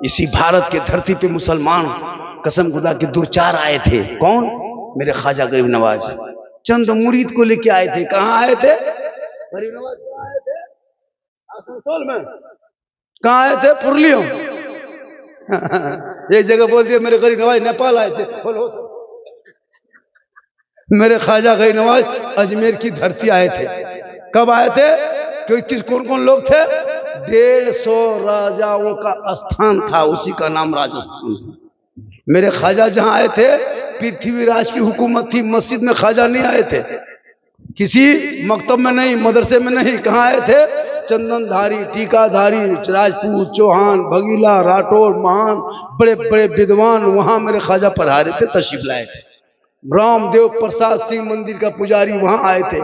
इसी भारत के धरती पे मुसलमान कसम खुदा के दो चार आए थे। कौन? मेरे ख्वाजा गरीब नवाज चंद मुरीद को लेके आए थे। कहाँ आए थे? गरीब नवाज कहाँ आए थे? आसनसोल में। कहाँ आए थे? पुरलियो। एक जगह बोल दिया मेरे गरीब नवाज नेपाल आए थे। बोलो मेरे ख्वाजा गरीब नवाज अजमेर की धरती आए थे। कब आए थे? क्योंकि कौन कौन लोग थे? 150 राजाओं का स्थान था, उसी का नाम राजस्थान। मेरे ख्वाजा जहां आए थे पृथ्वीराज की हुकूमत थी, मस्जिद में ख्वाजा नहीं आए थे, किसी मकतब में नहीं, मदरसे में नहीं। कहाँ आए थे? चंदनधारी, टीकाधारी, राजपूत, चौहान, भगीला, राठौर, महान बड़े बड़े विद्वान वहां मेरे ख्वाजा पधारे थे, तशरीफ लाए थे। रामदेव प्रसाद सिंह मंदिर का पुजारी वहां आए थे।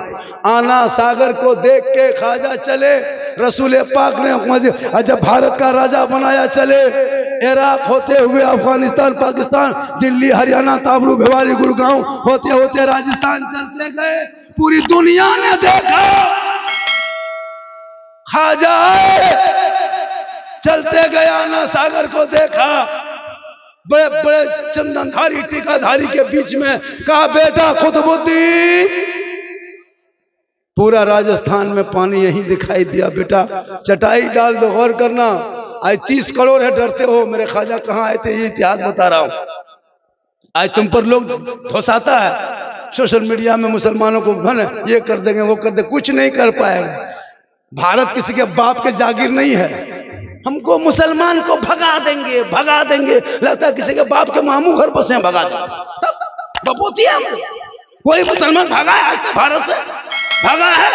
आना सागर को देख के ख्वाजा चले, रसूल पाक ने जब भारत का राजा बनाया चले। इराक होते हुए अफगानिस्तान, पाकिस्तान, दिल्ली, हरियाणा, ताबरू, भिवानी, गुड़गांव होते होते राजस्थान चलते गए। पूरी दुनिया ने देखा ख्वाजा आए, चलते गए, आना सागर को देखा, बड़े बड़े चंदनधारी, टीकाधारी के बीच में कहा बेटा कुतुबुद्दीन, पूरा राजस्थान में पानी यही दिखाई दिया, बेटा चटाई डाल दो। गौर करना, आज 30 करोड़ है, डरते हो। मेरे ख्वाजा कहाँ आए थे ये इतिहास बता रहा हूं। आज तुम पर लोग धोसाता है सोशल मीडिया में, मुसलमानों को ये कर देंगे वो कर देंगे, कुछ नहीं कर पाएगा। भारत किसी के बाप के जागीर नहीं है। हमको मुसलमान को भगा देंगे, भगा देंगे, लगता है किसी के बाप के मामू घर बसे हैं, भगा देंगे। बपोती है कोई मुसलमान भगा है आज तक भारत से? भगा है?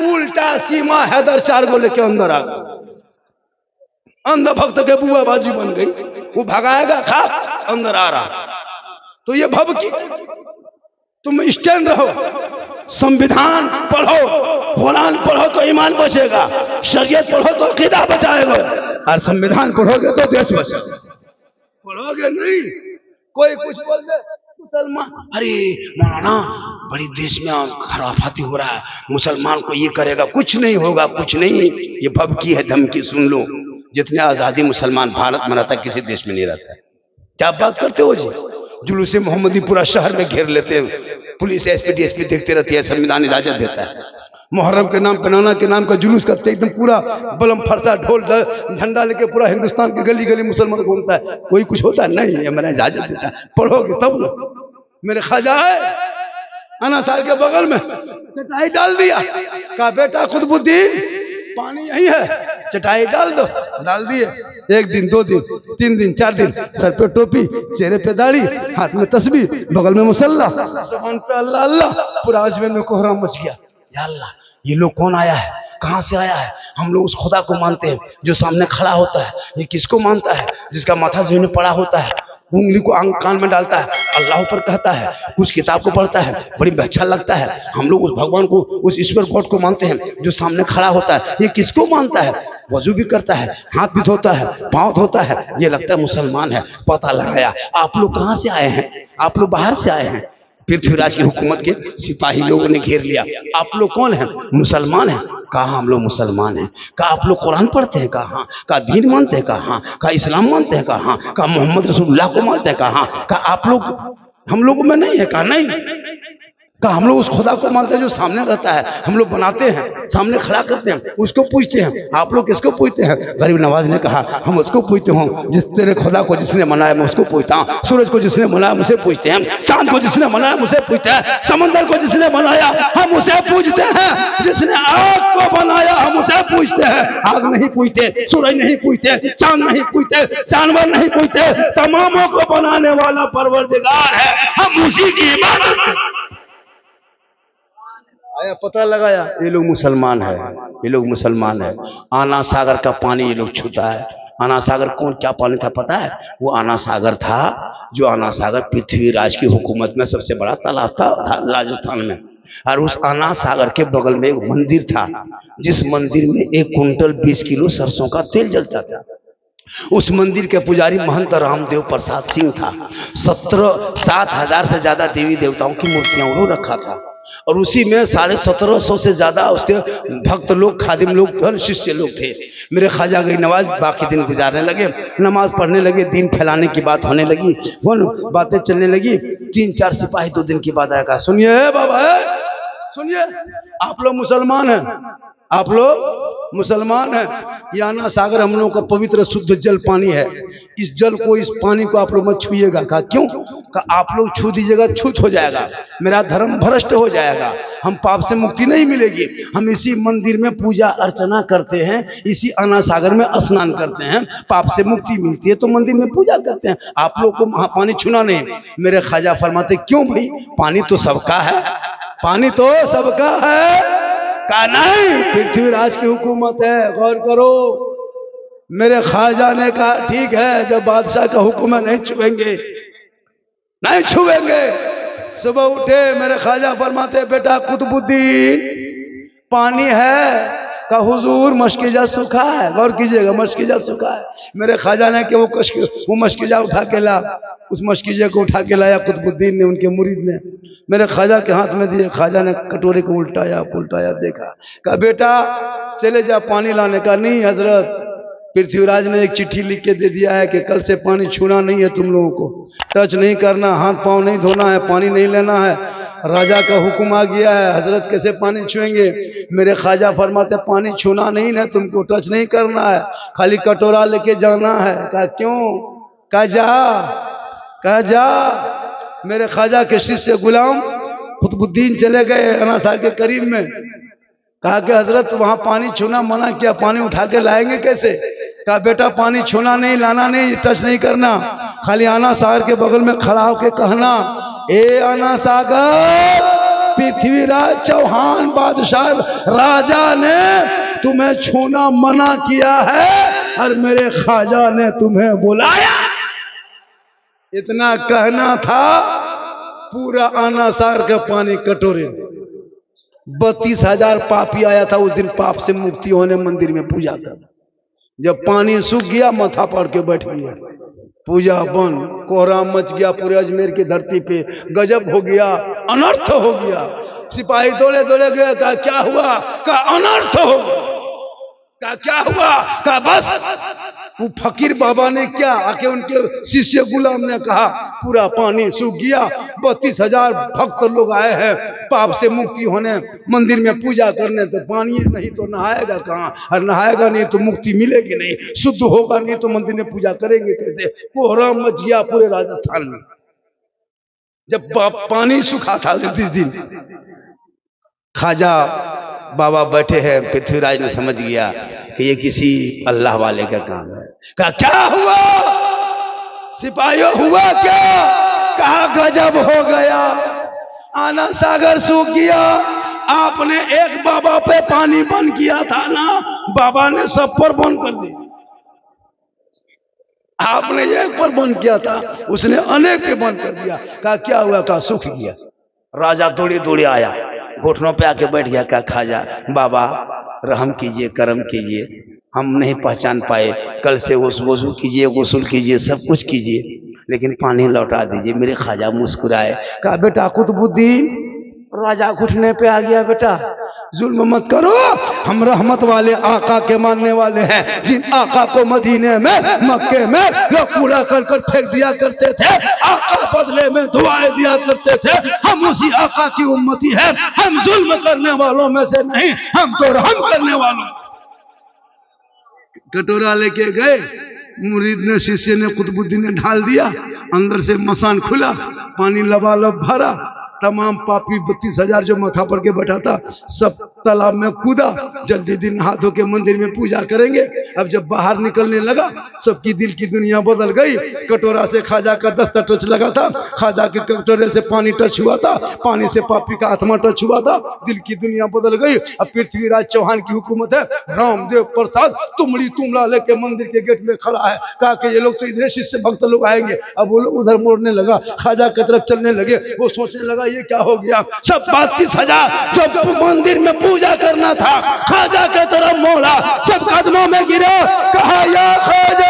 उल्टा सीमा हैदर 4 को लेके अंदर आ गए, अंध भक्त के बुआ बाजी बन गई। वो भगाएगा, खा अंदर आ रहा। तो ये भव की तुम स्टैंड रहो, संविधान पढ़ो, कुरान पढ़ो तो ईमान बचेगा, शरीयत पढ़ो तो अकीदा बचाएगा, और संविधान पढ़ोगे तो देश बचेगा। पढ़ोगे नहीं, कोई कुछ बोल दे मुसलमान, अरे मौलाना बड़ी देश में खराफाती हो रहा है, मुसलमान को ये करेगा, कुछ नहीं होगा, कुछ नहीं। ये भभकी है, धमकी सुन लो। जितने आजादी मुसलमान भारत में रहता है किसी देश में नहीं रहता है। क्या बात करते हो जी? जुलूसे मोहम्मदी पूरा शहर में घेर लेते हैं, पुलिस एसपी डीएसपी देखते रहती है, संविधान इजाजत देता है। मुहर्रम के नाम पे, नाना के नाम का जुलूस करते, एकदम पूरा बलम फरसा ढोल झंडा लेके पूरा हिंदुस्तान की गली गली मुसलमान घूमता है। कोई कुछ होता है? नहीं, ये मैंने इजाजत देता है। पढ़ोगे तब ना। मेरे ख्वाजा है आना साल के बगल में चटाई डाल दिया, कहा बेटा कुतुबुद्दीन पानी यही है, चटाई डाल दो। डाल दिए। 1 दिन, 2 दिन, 3 दिन, 4 दिन, सर पे टोपी, चेहरे पे दाढ़ी, हाथ में तस्बीह, बगल में मुसल्ला, जुबान पे अल्लाह अल्लाह। पूरा अजमेर में कोहराम मच गया। या अल्लाह, ये लोग कौन आया है, कहां से आया है? हम लोग उस खुदा को मानते हैं जो सामने खड़ा होता है। ये किसको मानता है? जिसका माथा जमीन में पड़ा होता है, उंगली को कान में डालता है, अल्लाह पर कहता है, उस किताब को पढ़ता है, बड़ी अच्छा लगता है। हम लोग उस भगवान को, उस ईश्वर गॉड को मानते हैं जो सामने खड़ा होता है। ये किसको मानता है? वजू भी करता है, हाथ भी धोता है, पाँव धोता है, ये लगता है मुसलमान है। पता लगाया। आप लोग कहाँ से आए हैं? आप लोग बाहर से आए हैं। पृथ्वीराज की हुकूमत के सिपाही लोगों ने घेर लिया। आप लोग कौन हैं? मुसलमान हैं। कहा हम लोग मुसलमान हैं। कहा आप लोग कुरान पढ़ते हैं? कहा का दीन मानते हैं? कहा का इस्लाम मानते हैं? कहा मोहम्मद रसूलुल्लाह को मानते हैं? कहा आप लोग हम लोगों में नहीं है? कहा नहीं। कहा हम लोग उस खुदा को मानते हैं जो सामने रहता है, हम लोग बनाते हैं, सामने खड़ा करते हैं, उसको पूछते हैं। आप लोग किसको पूछते हैं? गरीब नवाज ने कहा हम उसको पूछते हूँ जिस तेरे खुदा को जिसने बनाया मैं उसको पूछता हूँ, सूरज को जिसने बनाया मुझे पूछते हैं, चांद को जिसने बनाया मुझे पूछते हैं, समंदर को जिसने बनाया हम उसे पूछते हैं, जिसने आग को बनाया हम उसे पूछते हैं। आग नहीं पूछते, सूरज नहीं पूछते, चांद नहीं पूछते, जानवर नहीं पूछते, तमामों को बनाने वाला परवरदिगार है, हम उसी की इबादत करते। आया, पता लगाया, ये लोग मुसलमान है, ये लोग मुसलमान है। आना सागर का पानी ये लोग छूता है। आना सागर कौन, क्या पानी था पता है? वो आना सागर था जो आना सागर पृथ्वीराज की हुकूमत में सबसे बड़ा तालाब था राजस्थान में। और उस आना सागर के बगल में एक मंदिर था, जिस मंदिर में 1 कुंटल 20 किलो सरसों का तेल जलता था। उस मंदिर के पुजारी महंत रामदेव प्रसाद सिंह था। 7,000 से ज्यादा देवी देवताओं की मूर्तियां उन्होंने रखा था। और उसी में 1750 से ज्यादा उसके भक्त लोग, खादिम लोग, शिष्य लोग थे। मेरे ख्वाजा गई नवाज, बाकी दिन गुजारने लगे, नमाज पढ़ने लगे, दीन फैलाने की बात होने लगी, वो बातें चलने लगी। 3-4 सिपाही 2 दिन के बाद आया, कहा सुनिए बाबा, सुनिए, आप लोग मुसलमान हैं, आप लोग मुसलमान हैं, ये आना सागर हम लोगों का पवित्र शुद्ध जल पानी है, इस जल को, इस पानी को आप लोग मत छुइएगा। कहा क्यों? कहा आप लोग छू दीजिएगा छूत हो जाएगा, मेरा धर्म भ्रष्ट हो जाएगा, हम पाप से मुक्ति नहीं मिलेगी। हम इसी मंदिर में पूजा अर्चना करते हैं, इसी आना सागर में स्नान करते हैं, पाप से मुक्ति मिलती है तो मंदिर में पूजा करते हैं, आप लोग को वहां पानी छूना नहीं। मेरे ख्वाजा फरमाते क्यों भाई, पानी तो सबका है, पानी तो सबका है। कहा नहीं, पृथ्वीराज की हुकूमत है, गौर करो। मेरे ख्वाजा ने कहा ठीक है, जब बादशाह का हुक्म है नहीं छुएंगे, नहीं छुएंगे। सुबह उठे, मेरे ख्वाजा फरमाते बेटा कुतुबुद्दीन पानी है? का हुजूर मशकीजा सूखा है, गौर कीजिएगा, मशकीजा सूखा है। मेरे ख्वाजा ने कि वो मशकीजा उठा के ला, उस मशकीजे को उठा के लाया कुतुबुद्दीन ने, उनके मुरीद ने, मेरे ख्वाजा के हाथ में दिए। ख्वाजा ने कटोरे को उल्टाया पुलटाया, देखा, कहा बेटा चले जा पानी लाने। का नहीं हजरत, पृथ्वीराज ने एक चिट्ठी लिख के दे दिया है कि कल से पानी छूना नहीं है, तुम लोगों को टच नहीं करना, हाथ पांव नहीं धोना है, पानी नहीं लेना है, राजा का हुक्म आ गया है। हजरत कैसे पानी छुएंगे? मेरे ख्वाजा फरमाते पानी छूना नहीं है, तुमको टच नहीं करना है, खाली कटोरा लेके जाना है। कहा क्यों? कहा जा, कहा जा। मेरे ख्वाजा के शिष्य गुलाम कुतुबुद्दीन चले गए अनासार के करीब में, कहा कि हजरत वहां पानी छूना मना किया, पानी उठा के लाएंगे कैसे? कहा बेटा पानी छूना नहीं, लाना नहीं, टच नहीं करना, खाली आना सागर के बगल में खड़ा होके कहना ए आना सागर, पृथ्वीराज चौहान बादशाह राजा ने तुम्हें छूना मना किया है और मेरे ख्वाजा ने तुम्हें बुलाया। इतना कहना था, पूरा आना सागर का पानी कटोरे। 32,000 पापी आया था उस दिन, पाप से मुक्ति होने मंदिर में पूजा कर। जब पानी सूख गया, माथा पड़ के बैठ गया, पूजा बंद, कोहराम मच गया पूरे अजमेर की धरती पे, गजब हो गया, अनर्थ हो गया। सिपाही दौड़े दौड़े गए, कहा क्या हुआ? कहा अनर्थ हो गया। कहा क्या हुआ? कहा बस वो फकीर बाबा ने क्या आके उनके शिष्य गुलाम ने कहा पूरा पानी सूख गया, 32,000 भक्त लोग आए हैं पाप से मुक्ति होने मंदिर में पूजा करने, तो पानी नहीं तो नहाएगा कहाँ, और नहाएगा नहीं तो मुक्ति मिलेगी नहीं, शुद्ध होगा नहीं तो मंदिर में पूजा करेंगे कैसे? कोहराम मच गया पूरे राजस्थान में। जब पानी सूखा था 30 दिन, ख्वाजा बाबा बैठे हैं, पृथ्वीराज ने समझ गया कि ये किसी अल्लाह वाले का काम है। कहा क्या हुआ? सिपाहियों हुआ क्या? कहा गजब हो गया, आना सागर सूख गया, आपने एक बाबा पे पानी बंद किया था ना, बाबा ने सब पर बंद कर दिया। आपने एक पर बंद किया था, उसने अनेक पे बंद कर दिया। कहा क्या हुआ? कहा सूख गया। राजा दौड़े दौड़े आया, घुटनों पे आके बैठ गया। क्या ख्वाजा बाबा रहम कीजिए, करम कीजिए, हम नहीं पहचान पाए, कल से वजू कीजिए, गुस्ल कीजिए, सब कुछ कीजिए, लेकिन पानी लौटा दीजिए। मेरे ख्वाजा मुस्कुराए। कहा बेटा कुतुबुद्दीन, राजा घुटने पे आ गया, बेटा जुल्म मत करो, हम रहमत वाले आका के मानने वाले हैं, जिन आका को मदीने में मक्के में लोग कूड़ा कर फेंक दिया करते थे, आका बदले में दुआएं दिया करते थे, हम उसी आका की उम्मती है, हम जुल्म करने वालों में से नहीं, हम तो रहम करने वालों। कटोरा लेके गए, मुरीद ने, शिष्य ने, कुतुबुद्दीन ने ढाल दिया, अंदर से मसान खुला, पानी लबालब भरा, तमाम पापी 32,000 जो माथा पर के बैठा था सब तालाब में कूदा। जल्दी दिन नहा धो के मंदिर में पूजा करेंगे। अब जब बाहर निकलने लगा, सबकी दिल की दुनिया बदल गई। कटोरा से ख्वाजा का दस्ता टच लगा था, ख्वाजा के कटोरे से पानी टच हुआ था, पानी से पापी का आत्मा टच हुआ था, दिल की दुनिया बदल गई। अब पृथ्वीराज चौहान की हुकूमत है, रामदेव प्रसाद तुमड़ी तुमला लेके मंदिर के गेट में खड़ा है। कहा कि ये लोग तो इधर शिष्य भक्त लोग आएंगे। अब वो लोग उधर मोड़ने लगा, ख्वाजा की तरफ चलने लगे। वो सोचने लगा ये क्या हो गया, सब 32,000 जो मंदिर में पूजा करना था ख्वाजा के तरफ मोड़ा, सब कदमों में गिरा। कहा या ख्वाजा,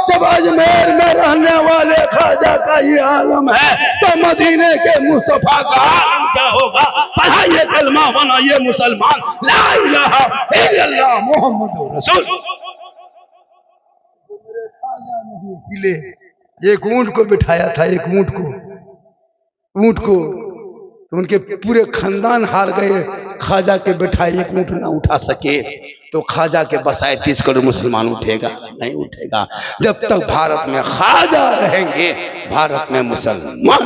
जब अजमेर में रहने वाले ख्वाजा का का ये आलम है तो मदीने के मुस्तफा का आलम क्या होगा। पढ़ाइए कलमा बनाइए मुसलमान, ला इलाहा इल्लल्लाह मुहम्मदुर रसूल। एक ऊंट को बिठाया था, एक ऊंट को तो उनके पूरे खानदान हार गए। ख्वाजा के बिठाए एक ऊंट ना उठा सके तो ख्वाजा के बसाए 30 करोड़ मुसलमान उठेगा नहीं उठेगा। जब तक भारत में ख्वाजा रहेंगे भारत में मुसलमान